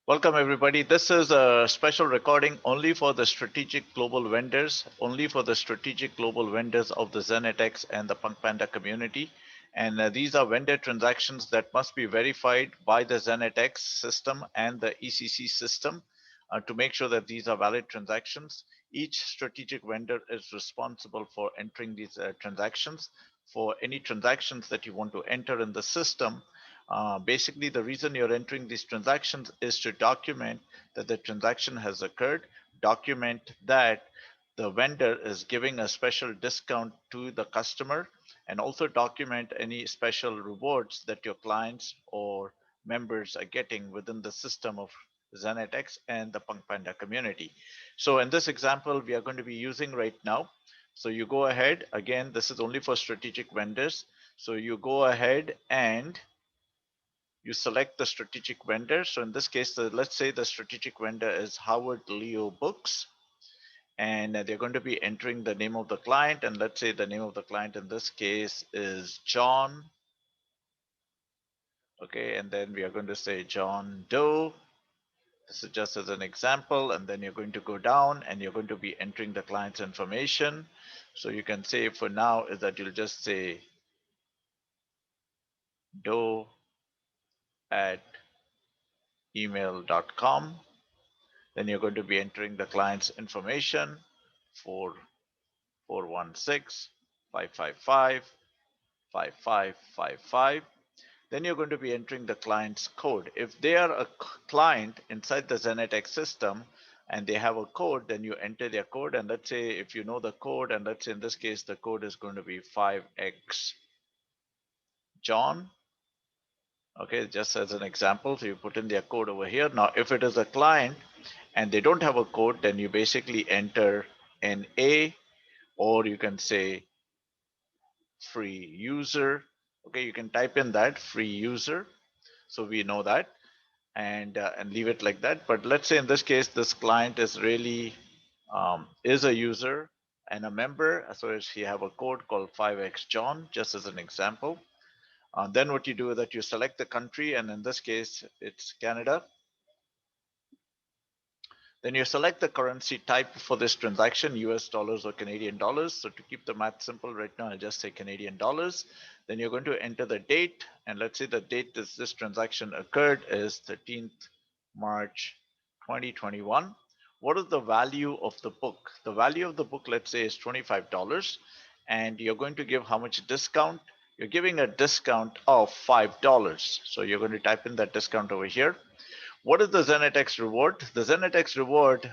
Welcome, everybody. This is a special recording only for the strategic global vendors, only for the strategic global vendors of the zen8x and the Punk Panda community. And these are vendor transactions that must be verified by the zen8x system and the ECC system to make sure that these are valid transactions. Each strategic vendor is responsible for entering these transactions. For any transactions that you want to enter in the system, basically, the reason you're entering these transactions is to document that the transaction has occurred, document that the vendor is giving a special discount to the customer, and also document any special rewards that your clients or members are getting within the system of zen8x and the Punk Panda community. So in this example, we are going to be using right now. So you go ahead, again, this is only for strategic vendors. So you go ahead and you select the strategic vendor. So in this case, let's say the strategic vendor is Howard Leo Books, and they're going to be entering the name of the client. And let's say the name of the client in this case is John. Okay, and then we are going to say John Doe. This is just as an example. And then you're going to go down and you're going to be entering the client's information. So you can say for now is that you'll just say Doe at email.com. Then you're going to be entering the client's information for 416 555 5555. Then you're going to be entering the client's code. If they are a client inside the zen8x system and they have a code, then you enter their code. And let's say if you know the code, and let's say in this case, the code is going to be 5x John. Okay, just as an example. So you put in their code over here. Now, if it is a client and they don't have a code, then you basically enter NA, or you can say free user. Okay, you can type in that free user. So we know that, and leave it like that. But let's say in this case, this client is really is a user and a member. So if you have a code called 5x John, just as an example. Then what you do is that you select the country, and in this case, it's Canada. Then you select the currency type for this transaction, US dollars or Canadian dollars. So to keep the math simple right now, I'll just say Canadian dollars. Then you're going to enter the date. And let's say the date this transaction occurred is 13th March 2021. What is the value of the book? The value of the book, let's say, is $25. And you're going to give how much discount? You're giving a discount of $5. So you're going to type in that discount over here. What is the zen8x reward? The zen8x reward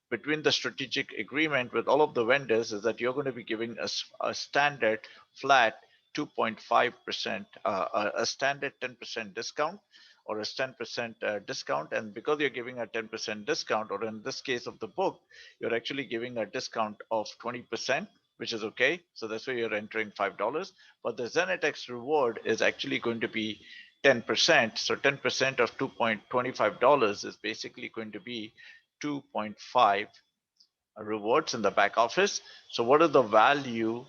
between the strategic agreement with all of the vendors is that you're going to be giving a standard flat 2.5%, a standard 10% discount, or a 10% discount. And because you're giving a 10% discount, or in this case of the book, you're actually giving a discount of 20%, which is okay. So that's why you're entering $5. But the zen8x reward is actually going to be 10%. So 10% of $2.25 is basically going to be 2.5 rewards in the back office. So what is the value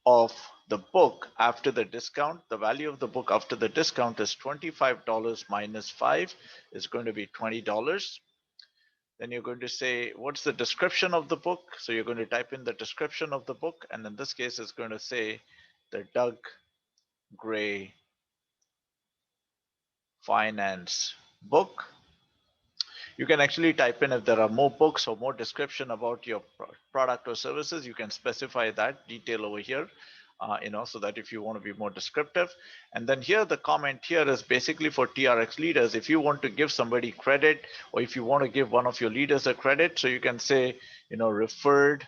of the book after the discount? The value of the book after the discount is $25 minus 5 is going to be $20. Then you're going to say, what's the description of the book? So you're going to type in the description of the book. And in this case, it's going to say the Doug Gray Finance book. You can actually type in if there are more books or more description about your product or services, you can specify that detail over here, so that if you want to be more descriptive. And then here, the comment here is basically for TRX leaders. If you want to give somebody credit, or if you want to give one of your leaders a credit, so you can say, referred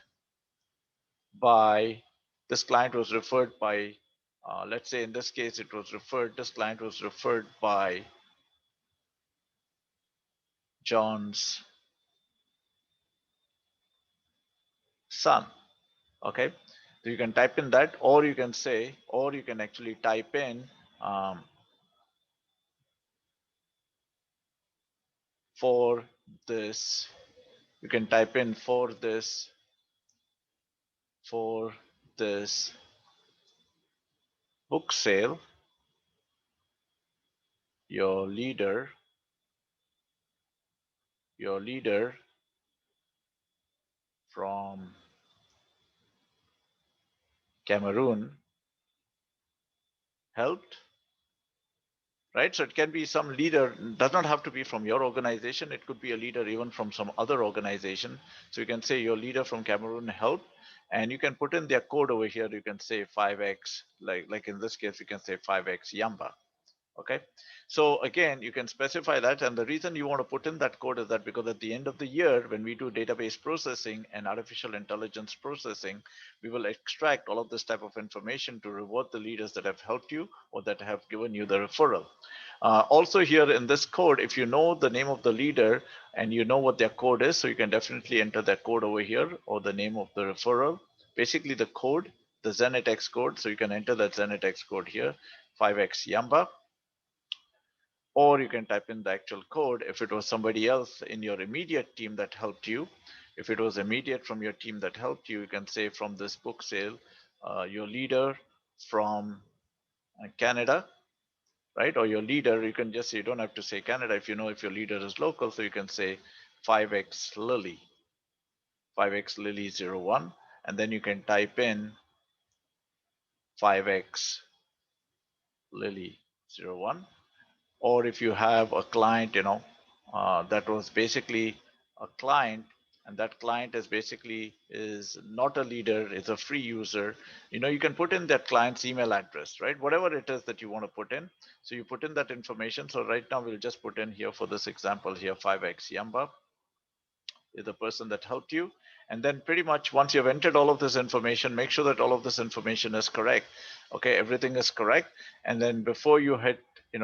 by, this client was referred by, let's say in this case, this client was referred by John's son. Okay, so you can type in that, or you can say, or you can actually type in for this, you can type in for this book sale, your leader your leader from Cameroon helped, right? So it can be some leader, does not have to be from your organization. It could be a leader even from some other organization. So you can say your leader from Cameroon helped, and you can put in their code over here. You can say 5x, like in this case, you can say 5x Yamba. Okay, so again, you can specify that, and the reason you want to put in that code is that because at the end of the year, when we do database processing and artificial intelligence processing, we will extract all of this type of information to reward the leaders that have helped you or that have given you the referral. Also here in this code, if you know the name of the leader and you know what their code is, so you can definitely enter that code over here, or the name of the referral, basically the code, the zen8x code. So you can enter that zen8x code here, 5x Yamba, or you can type in the actual code if it was somebody else in your immediate team that helped you. If it was immediate from your team that helped you, you can say from this book sale, your leader from Canada, right? Or your leader, you can just say, you don't have to say Canada if you know if your leader is local, so you can say 5x Lily, 5x Lily 01, and then you can type in 5x Lily 01. Or if you have a client, that was basically a client, and that client is basically is not a leader, is a free user, you can put in that client's email address, right? Whatever it is that you want to put in, so you put in that information. So right now we'll just put in here for this example here, 5x Yamba is the person that helped you. And then pretty much once you've entered all of this information, make sure that all of this information is correct. Okay, everything is correct. And then before you hit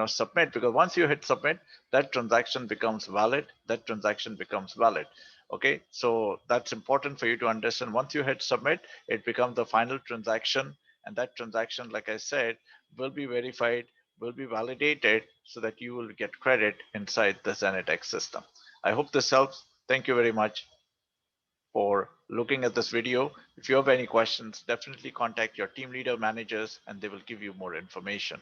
submit, because once you hit submit, that transaction becomes valid, okay? So that's important for you to understand. Once you hit submit, it becomes the final transaction, and that transaction, like I said, will be verified, will be validated, so that you will get credit inside the zen8x system. I hope this helps. Thank you very much for looking at this video. If you have any questions, definitely contact your team leader, managers, and they will give you more information.